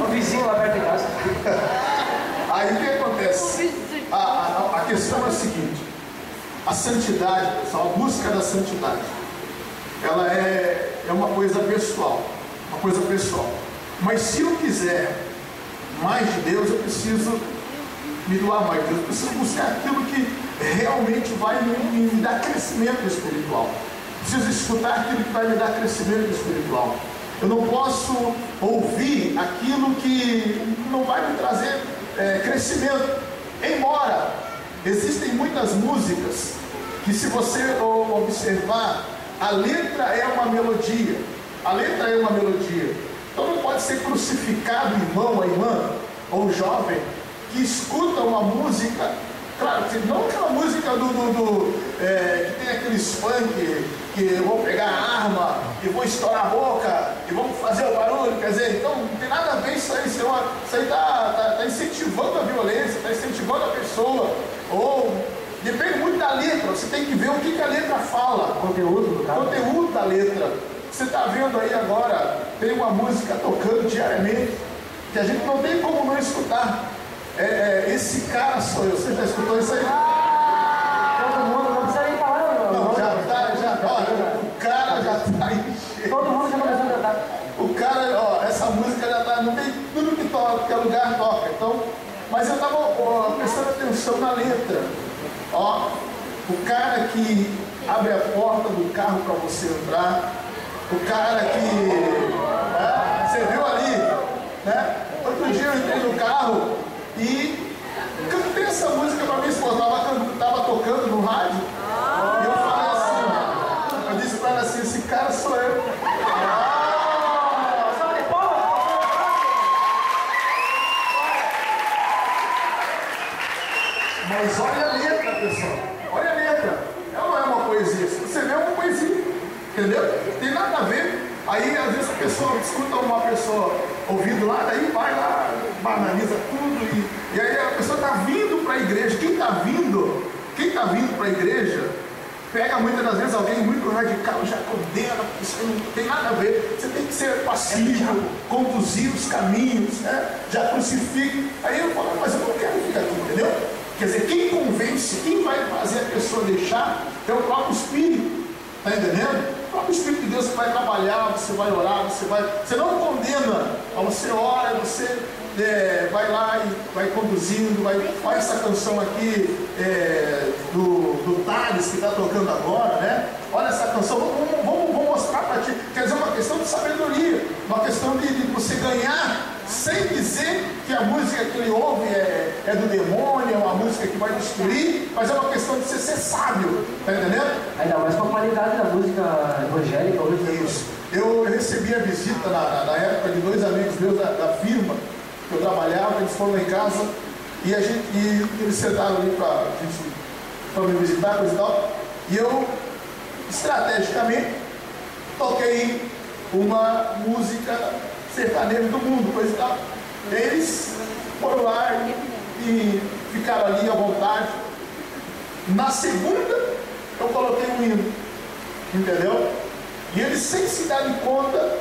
O vizinho lá perto de casa. Aí o que acontece? A questão é a seguinte: a santidade, pessoal, a busca da santidade, ela é uma coisa pessoal, Mas se eu quiser mais de Deus, eu preciso me doar mais de Deus, eu preciso buscar aquilo que realmente vai me dar crescimento espiritual. Preciso escutar aquilo que vai me dar crescimento espiritual. Eu não posso ouvir aquilo que não vai me trazer crescimento. Embora existem muitas músicas que, se você observar, a letra é uma melodia. Então não pode ser crucificado irmão ou irmã, ou jovem, que escuta uma música, claro, não aquela música que tem aqueles funk, que vão pegar a arma e vão estourar a boca e vão fazer o barulho, quer dizer, então não tem nada a ver isso aí, isso aí está incentivando a violência, está incentivando a pessoa, ou depende muito da letra, você tem que ver o que a letra fala. Conteúdo da letra. Você está vendo aí agora, tem uma música tocando diariamente, que a gente não tem como não escutar. Esse cara sou eu. Você já escutou isso aí? Todo mundo, não precisa nem falar, não. Não, olha, o cara já está aí. Todo mundo já começou a cantar. O cara, essa música já está, não tem tudo que toca, qualquer lugar toca. Então, mas eu estava prestando atenção na letra. O cara que abre a porta do carro para você entrar, o cara que, você viu ali, né? Outro dia eu entrei no carro e cantei essa música para minha esposa, estava tocando no rádio, e eu falei assim, eu disse para ela assim, esse cara sou eu. Mas olha a letra, pessoal, olha a letra, ela não é uma poesia, se você vê é uma poesia, entendeu? Tem nada a ver. Aí às vezes a pessoa escuta uma pessoa ouvindo lá, daí vai lá, banaliza tudo, e aí a pessoa está vindo para a igreja. Quem está vindo para a igreja, pega muitas das vezes alguém muito radical, já condena, isso não tem nada a ver. Você tem que ser passivo, conduzir os caminhos, né? Já crucifica. Aí eu falo, mas eu não quero ficar aqui, entendeu? Quer dizer, quem convence, quem vai fazer a pessoa deixar é o próprio Espírito. Está entendendo? O próprio Espírito de Deus, você vai trabalhar, você vai orar, você não condena, mas você ora, você vai lá e vai conduzindo, olha essa canção aqui do Thales que está tocando agora, né? Olha essa canção, vamos mostrar para ti. Quer dizer, uma questão de sabedoria, uma questão de você ganhar, sem dizer que a música que ele ouve é do demônio, é uma música que vai destruir, mas é uma questão de você ser sábio, tá entendendo? Ainda mais com a qualidade da música evangélica hoje. Isso. Eu recebi a visita na época de dois amigos meus da firma que eu trabalhava, eles foram lá em casa e eles sentaram ali para me visitar, coisa e tal, e eu estrategicamente toquei uma música sertaneja do mundo, coisa e tal. Eles foram lá e ficaram ali à vontade. Na segunda, eu coloquei um hino, entendeu? E eles, sem se darem conta,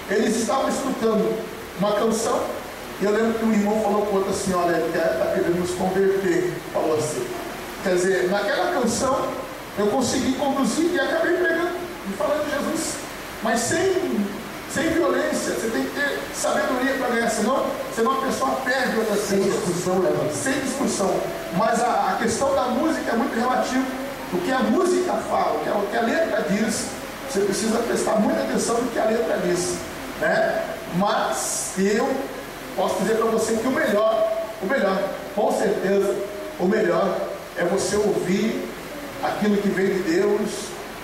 eles estavam escutando uma canção. E eu lembro que um irmão falou com outra assim: olha, ele está querendo nos converter, falou assim. Quer dizer, naquela canção eu consegui conduzir e acabei pregando e falando de Jesus, mas sem violência. Você tem que ter sabedoria para ganhar, senão a pessoa perde outras Sem discussão, né? Sem discussão. Mas a questão da música é muito relativa. O que a música fala, o que a letra diz, você precisa prestar muita atenção no que a letra diz, né? Mas eu posso dizer para você que o melhor, com certeza, o melhor é você ouvir aquilo que vem de Deus,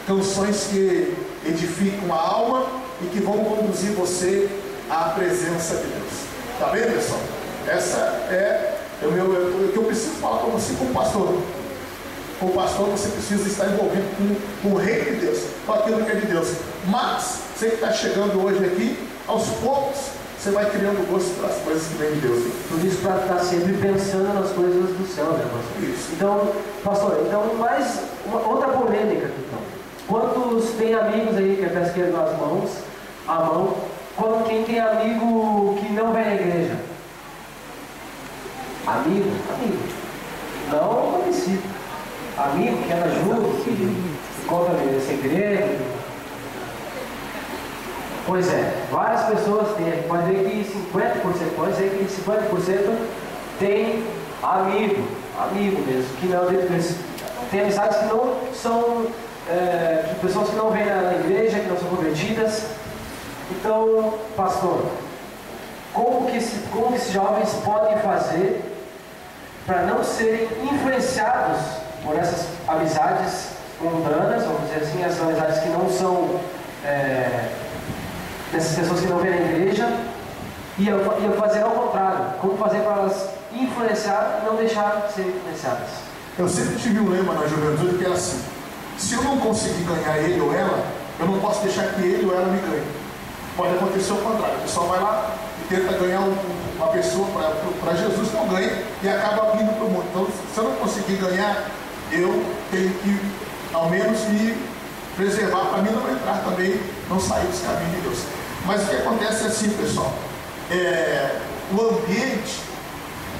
canções que edificam a alma e que vão conduzir você à presença de Deus. Tá bem, pessoal? Essa é o que eu preciso falar para você como pastor. Como pastor, você precisa estar envolvido com o reino de Deus, com aquilo que é de Deus. Mas, você que está chegando hoje aqui, aos poucos, você vai criando gosto pelas coisas que vêm de Deus. Tudo isso para estar sempre pensando nas coisas do céu, né, pastor? Isso. Então, pastor, mais outra polêmica aqui, então. Quantos tem amigos aí que até esquerdo as mãos, a mão, quem tem amigo que não vem à igreja? Amigo. Não conhecido. Amigo que anda junto, que conta essa igreja. Pois é, várias pessoas têm, pode ver que 50%, pode dizer que 50% tem amigo mesmo, que não tem amizades que não são, que pessoas que não vêm na igreja, que não são convertidas. Então, pastor, como que esses jovens podem fazer para não serem influenciados por essas amizades mundanas, vamos dizer assim, as amizades que não são dessas pessoas que não vêm na igreja, e eu fazer ao contrário, como fazer para elas influenciar e não deixar de ser influenciadas? Eu sempre tive um lema na juventude que é assim: se eu não conseguir ganhar ele ou ela, eu não posso deixar que ele ou ela me ganhe. Pode acontecer o contrário, o pessoal vai lá e tenta ganhar uma pessoa para Jesus, não ganha e acaba vindo para o mundo. Então, se eu não conseguir ganhar, eu tenho que ao menos me preservar para mim não entrar também, não sair dos caminhos de Deus. Mas o que acontece é assim, pessoal, o ambiente,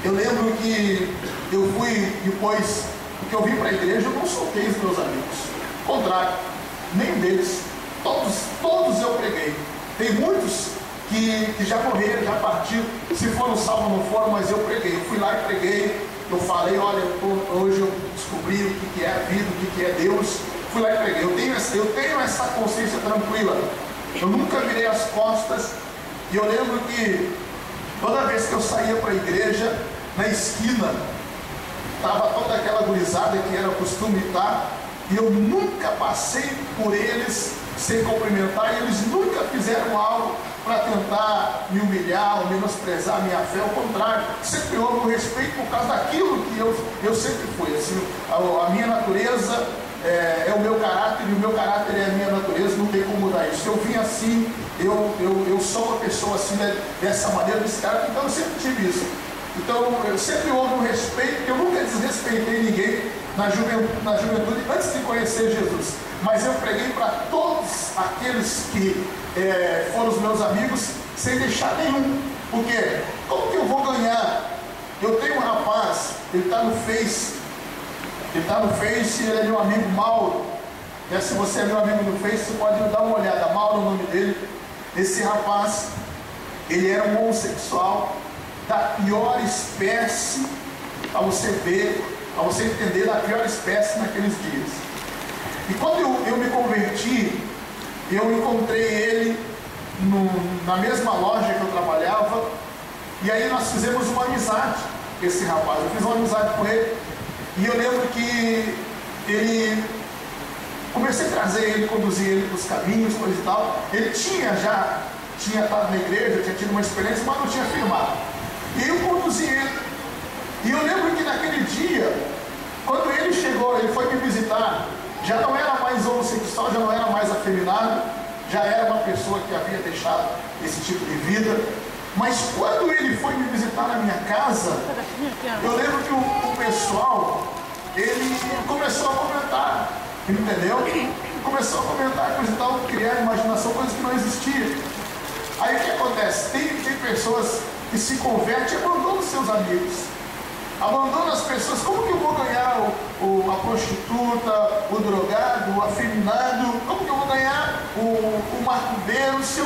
eu lembro que eu fui, depois que eu vim para a igreja, eu não soltei os meus amigos, ao contrário, nenhum deles, todos eu preguei. Tem muitos que já morreram, já partiram, se foram salvos não foram, mas eu preguei, eu fui lá e preguei, eu falei: olha, hoje eu descobri o que é a vida, o que é Deus. Fui lá e preguei. Eu tenho essa consciência tranquila. Eu nunca virei as costas. E eu lembro que toda vez que eu saía para a igreja, na esquina, estava toda aquela gurizada que era costume estar, e eu nunca passei por eles sem cumprimentar, e eles nunca fizeram algo para tentar me humilhar ou menosprezar a minha fé. Ao contrário, sempre houve um respeito por causa daquilo que eu sempre fui. Assim, a minha natureza é o meu caráter, e o meu caráter é a minha natureza, não tem como mudar isso. Eu vim assim, eu sou uma pessoa assim, dessa maneira, desse caráter, então eu sempre tive isso. Então, sempre houve um respeito, que eu nunca desrespeitei ninguém na juventude antes de conhecer Jesus. Mas eu preguei para todos aqueles que foram os meus amigos, sem deixar nenhum. Porque, como que eu vou ganhar? Eu tenho um rapaz, ele está no Face, ele é meu amigo Mauro. Se você é meu amigo no Face, você pode dar uma olhada. Mauro é o nome dele. Esse rapaz, ele era um homossexual da pior espécie, para você ver, para você entender, da pior espécie naqueles dias. E quando eu me converti, eu encontrei ele na mesma loja que eu trabalhava, e aí nós fizemos uma amizade com esse rapaz. Eu fiz uma amizade com ele, e eu lembro que comecei a trazer ele, conduzir ele para os caminhos, coisa e tal. Ele tinha estado na igreja, tinha tido uma experiência, mas não tinha firmado. E eu conduzi ele. E eu lembro que naquele dia, quando ele chegou, ele foi me visitar, já não era mais homossexual, já não era mais afeminado, já era uma pessoa que havia deixado esse tipo de vida. Mas quando ele foi me visitar na minha casa, eu lembro que o pessoal, ele começou a comentar, entendeu? Começou a comentar coisas e tal, criar imaginação, coisas que não existiam. Aí o que acontece? Tem pessoas que se convertem e abandonam seus amigos. Abandona as pessoas. Como que eu vou ganhar a prostituta, o drogado, o afeminado? Como que eu vou ganhar o macumbeiro se eu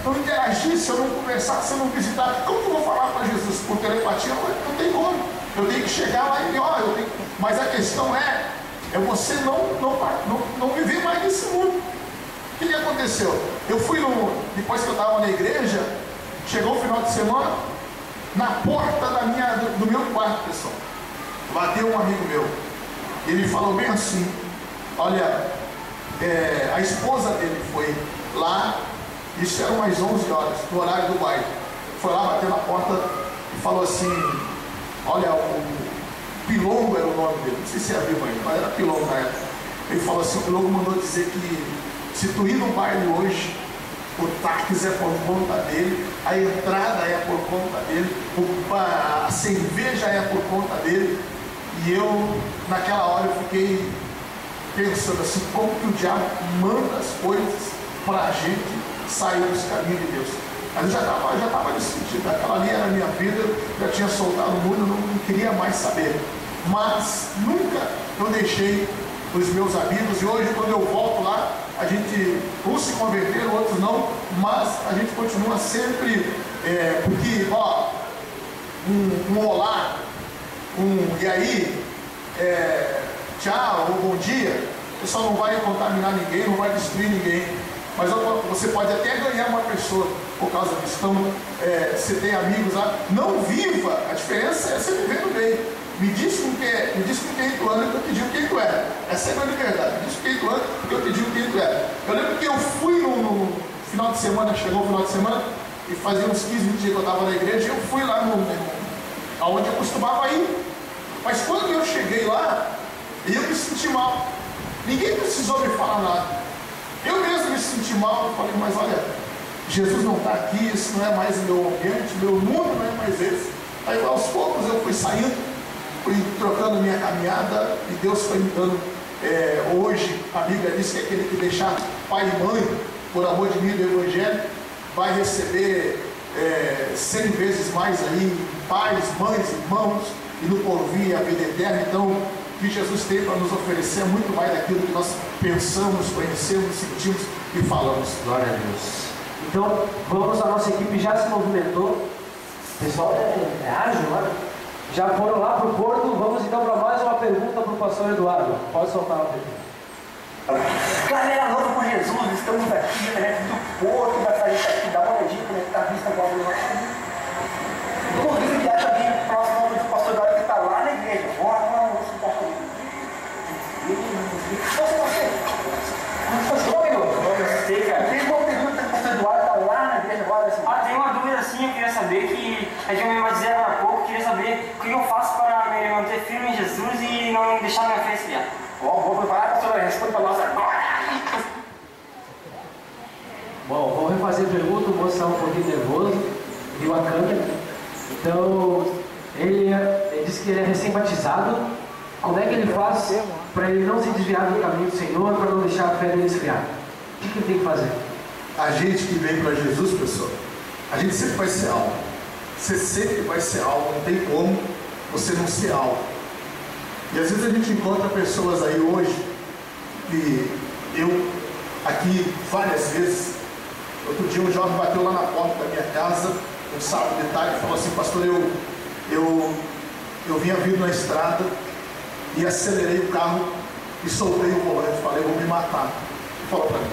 não interagir, se eu não conversar, se eu não visitar? Como que eu vou falar para Jesus? Por telepatia? Não tem como. Eu tenho que chegar lá e olha, mas a questão é você não viver mais nesse mundo. O que aconteceu? Eu fui depois que eu estava na igreja, chegou o final de semana, na porta do meu quarto, pessoal, bateu um amigo meu. Ele falou bem assim: olha, a esposa dele foi lá, isso era umas 11 horas, no horário do baile. Foi lá, bateu na porta e falou assim: olha, o Pilongo era o nome dele, não sei se é vivo ainda, mas era Pilongo na época. Ele falou assim: o Pilongo mandou dizer que se tu ir no baile hoje, o táxi é por conta dele, a entrada é por conta dele, a cerveja é por conta dele. E eu, naquela hora, eu fiquei pensando assim: como que o diabo manda as coisas para a gente sair dos caminhos de Deus? Mas eu já estava nesse sentido. Aquela ali era a minha vida, já tinha soltado o mundo, não queria mais saber. Mas nunca eu deixei os meus amigos, e hoje quando eu volto lá, a gente, uns se converteram, outros não, mas a gente continua sempre, porque, ó, um olá, e aí, tchau, ou bom dia, o pessoal não vai contaminar ninguém, não vai destruir ninguém, mas você pode até ganhar uma pessoa por causa disso. Então, você tem amigos lá, não viva, a diferença é você viver no meio. Me diz com quem tu anda, que eu te digo quem tu é. Essa é a grande verdade. Me diz com quem tu anda, que eu te digo quem tu é. Eu lembro que eu fui no final de semana, chegou o final de semana, e fazia uns 15, 20 dias que eu estava na igreja, e eu fui lá aonde eu costumava ir. Mas quando eu cheguei lá, eu me senti mal. Ninguém precisou me falar nada. Eu mesmo me senti mal. Eu falei: mas olha, Jesus não está aqui, isso não é mais o meu ambiente, meu mundo não é mais esse. Aí aos poucos eu fui saindo, fui trocando minha caminhada, e Deus foi me dando, hoje a Bíblia diz que aquele que deixar pai e mãe, por amor de mim do Evangelho, vai receber 100 vezes mais aí, pais, mães, irmãos, e no porvir a vida eterna. Então, o que Jesus tem para nos oferecer é muito mais daquilo que nós pensamos, conhecemos, sentimos e falamos. Glória a Deus. Então, a nossa equipe já se movimentou, o pessoal é ágil, né? Já foram lá para o Porto. Vamos então para mais uma pergunta para o pastor Eduardo. Pode soltar a pergunta. Galera louca por Jesus, estamos aqui direto do Porto, da saída aqui, dá uma olhadinha como é que está a vista agora do nosso caminho. Inclusive, viagem também próximo do pastor Eduardo, que está lá na igreja. Bora, esse pastor. Sei, cara. Tem uma pergunta que o pastor Eduardo está lá na igreja agora. Assim. Tem uma dúvida assim, eu queria saber, que a gente me dizer agora há pouco, queria saber o que eu faço para me manter firme em Jesus e não deixar minha fé esfriar. Vou preparar, pastor, responde para nós agora. Bom, vou refazer a pergunta. O moço estava um pouquinho nervoso, viu a câmera. Então, ele disse que ele é recém-batizado. Como é que ele faz para ele não se desviar do caminho do Senhor, para não deixar a fé dele esfriar? O que ele tem que fazer? A gente que vem para Jesus, pessoal, a gente sempre vai ser algo. Você sempre vai ser algo, não tem como você não ser algo. E às vezes a gente encontra pessoas aí hoje, e eu aqui várias vezes, outro dia um jovem bateu lá na porta da minha casa, um sábado de tarde, e falou assim: pastor, eu vinha vindo na estrada e acelerei o carro e soltei o volante, falei: vou me matar. Ele falou para mim,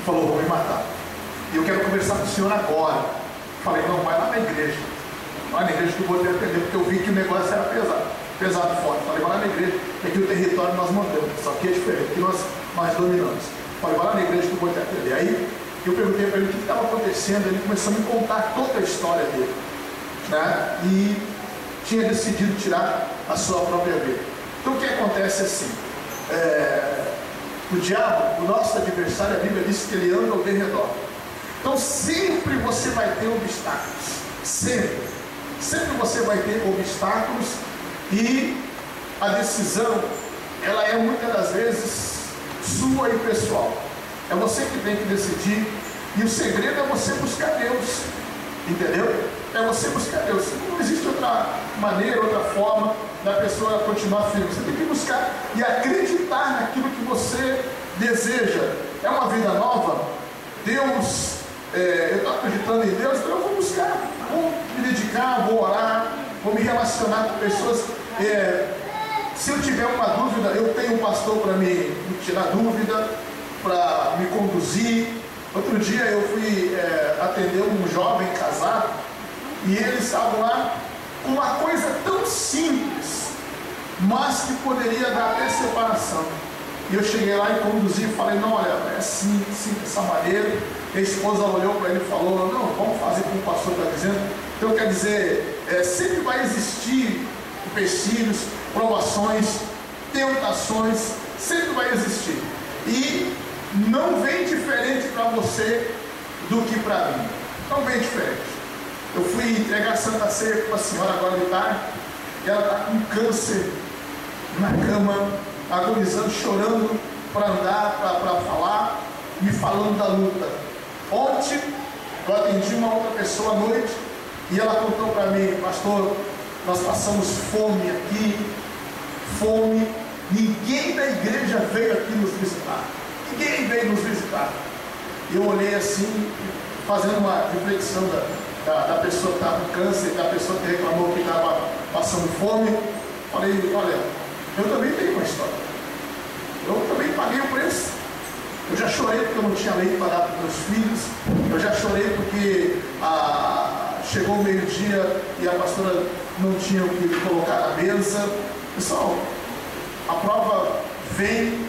vou me matar, e eu quero conversar com o senhor agora. Falei: não, vai lá na igreja, vai na igreja que eu vou te atender, porque eu vi que o negócio era pesado forte. Falei: vai lá na igreja, que aqui o território nós mandamos, só que é diferente, que nós dominamos. Falei: vai lá na igreja que eu vou te atender. Aí eu perguntei para ele o que estava acontecendo. Ele começou a me contar toda a história dele, né? E tinha decidido tirar a sua própria vida. Então o que acontece assim, O diabo, o nosso adversário, a Bíblia diz que ele anda ao derredor. Então sempre você vai ter obstáculos. Sempre você vai ter obstáculos. E a decisão, ela é muitas das vezes sua e pessoal. É você que tem que decidir. E o segredo é você buscar Deus. Entendeu? É você buscar Deus. Não existe outra maneira, outra forma da pessoa continuar firme. Você tem que buscar e acreditar naquilo que você deseja. É uma vida nova? Deus, eu estou acreditando em Deus, então eu vou buscar, vou me dedicar, vou orar, vou me relacionar com pessoas. Se eu tiver uma dúvida, eu tenho um pastor para me tirar dúvida, para me conduzir. Outro dia eu fui atender um jovem casado e eles estavam lá com uma coisa tão simples, mas que poderia dar até separação. E eu cheguei lá e conduzi e falei, não, olha, é assim, dessa maneira. E a esposa olhou para ele e falou, não, vamos fazer como o pastor está dizendo. Então quer dizer, sempre vai existir empecilhos, provações, tentações, sempre vai existir. E não vem diferente para você do que para mim. Não vem diferente. Eu fui entregar a Santa Ceia para uma senhora agora de tarde, e ela está com câncer na cama, agonizando, chorando para andar, para falar, me falando da luta. Ontem eu atendi uma outra pessoa à noite e ela contou para mim, pastor, nós passamos fome aqui, fome, ninguém da igreja veio aqui nos visitar. Ninguém veio nos visitar. E eu olhei assim, fazendo uma reflexão da pessoa que estava com câncer, da pessoa que reclamou que estava passando fome. Falei, olha, eu também tenho uma história. Eu também paguei o preço. Eu já chorei porque eu não tinha leite para dar para os meus filhos. Eu já chorei porque chegou o meio-dia e a pastora não tinha o que colocar na mesa. Pessoal, a prova vem,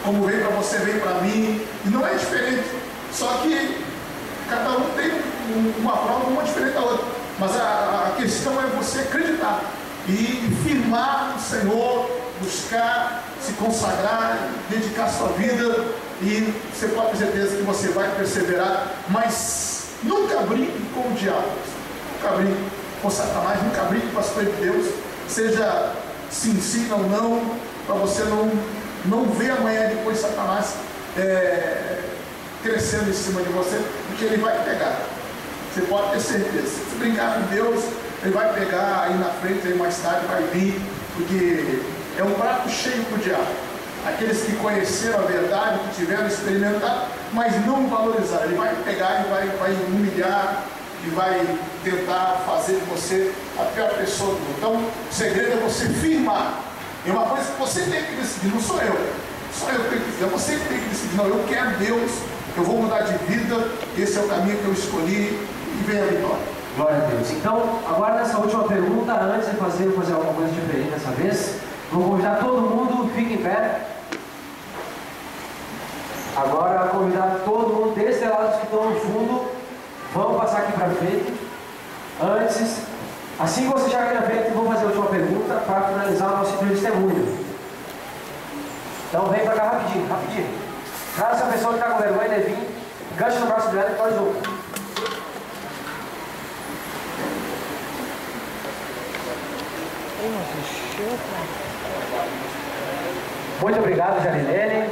como vem para você, vem para mim, e não é diferente. Só que cada um tem uma prova, uma diferente da outra. Mas a questão é você acreditar e firmar no Senhor, buscar, se consagrar, dedicar sua vida, e você pode ter certeza que você vai perseverar. Mas nunca brinque com o diabo, nunca brinque com Satanás, nunca brinque com as coisas de Deus. Seja sim ou não, para você não ver amanhã depois Satanás crescendo em cima de você, porque ele vai pegar. Você pode ter certeza. Se brincar com Deus, ele vai pegar aí na frente, aí mais tarde vai vir, porque é um prato cheio para o diabo. Aqueles que conheceram a verdade, que tiveram experimentado, mas não valorizaram, ele vai pegar e vai humilhar, e vai tentar fazer de você a pior pessoa do mundo. Então, o segredo é você firmar. É uma coisa que você tem que decidir, não sou eu. Só eu tenho que decidir, você tem que decidir. Não, eu quero Deus, eu vou mudar de vida, esse é o caminho que eu escolhi, e vem a vitória. Glória a Deus. Então, agora nessa última pergunta, antes de fazer alguma coisa diferente dessa vez, vou convidar todo mundo, fique em pé. Agora, convidar todo mundo desse lado que estão no fundo, vamos passar aqui para frente. Antes, assim que você chegar aqui na frente, eu vou fazer a última pergunta para finalizar o nosso testemunho. Então, vem para cá rapidinho, rapidinho. Caso essa pessoa que está com vergonha de vir, ganche no braço dela e faz junto. Muito obrigado, Jarilene.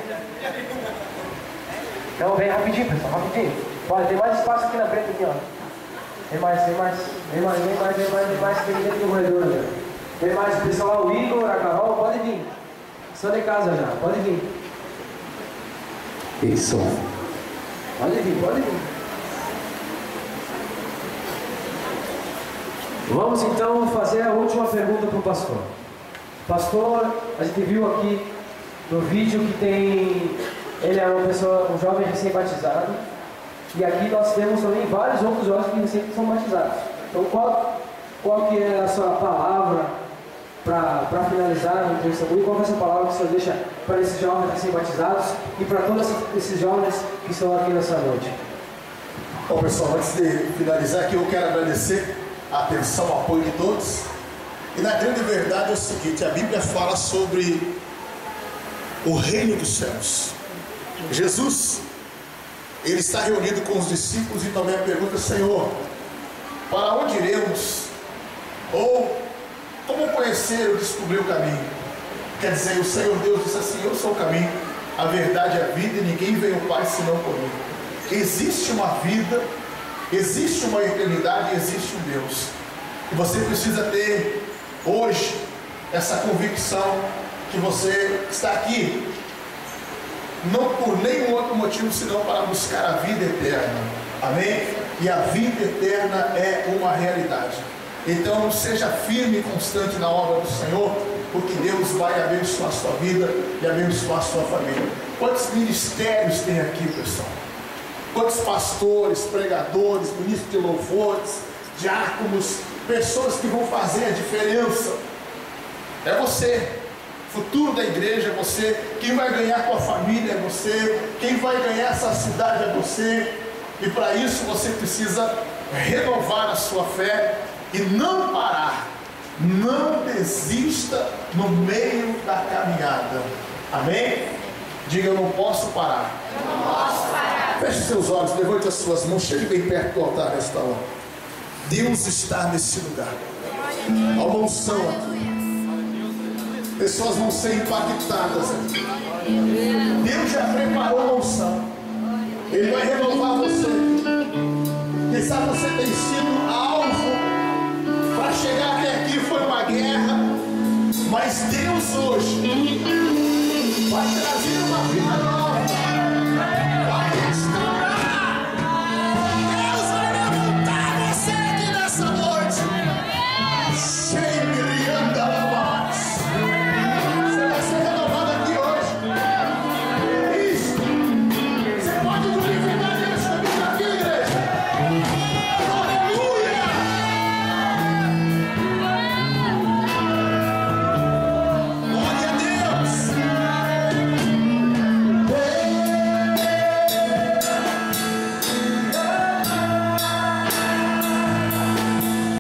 Então vem rapidinho, pessoal, rapidinho. Olha, tem mais espaço aqui na frente, aqui, ó. Tem mais, tem mais, tem dentro do corredor ali. Tem mais, pessoal, o Igor, a Carol, pode vir. Estão de casa já, pode vir. Isso. Pode vir, pode vir. Vamos então fazer a última pergunta para o pastor. Pastor, a gente viu aqui no vídeo que tem, ele é uma pessoa, um jovem recém-batizado, e aqui nós temos também vários outros jovens que recém são batizados. Então qual que é a sua palavra para finalizar o testemunho? Qual é a sua palavra que o Senhor deixa para esses jovens recém-batizados e para todos esses jovens que estão aqui nessa noite? Bom, pessoal, antes de finalizar aqui, eu quero agradecer a atenção, o apoio de todos. E na grande verdade é o seguinte: a Bíblia fala sobre o reino dos céus. Jesus, ele está reunido com os discípulos e também pergunta: Senhor, para onde iremos? Ou como conhecer ou descobrir o caminho? Quer dizer, o Senhor Deus disse assim: eu sou o caminho, a verdade e a vida, e ninguém vem ao Pai senão por mim. Existe uma vida, existe uma eternidade, existe um Deus. E você precisa ter hoje essa convicção que você está aqui não por nenhum outro motivo senão para buscar a vida eterna. Amém? E a vida eterna é uma realidade. Então seja firme e constante na obra do Senhor, porque Deus vai abençoar a sua vida e abençoar a sua família. Quantos ministérios tem aqui, pessoal? Quantos pastores, pregadores, ministros de louvores, diáconos, pessoas que vão fazer a diferença? É você. Futuro da igreja é você. Quem vai ganhar com a família é você. Quem vai ganhar essa cidade é você. E para isso você precisa renovar a sua fé e não parar. Não desista no meio da caminhada. Amém? Diga: eu não posso parar. Eu não posso parar. Feche seus olhos, levante as suas mãos, chegue bem perto do altar nesta hora. Deus está nesse lugar. Há uma unção aqui. Pessoas vão ser impactadas aqui. Deus já preparou uma unção. Ele vai renovar você. Quem sabe você tem sido alvo. Para chegar até aqui foi uma guerra. Mas Deus hoje vai trazer uma vida nova.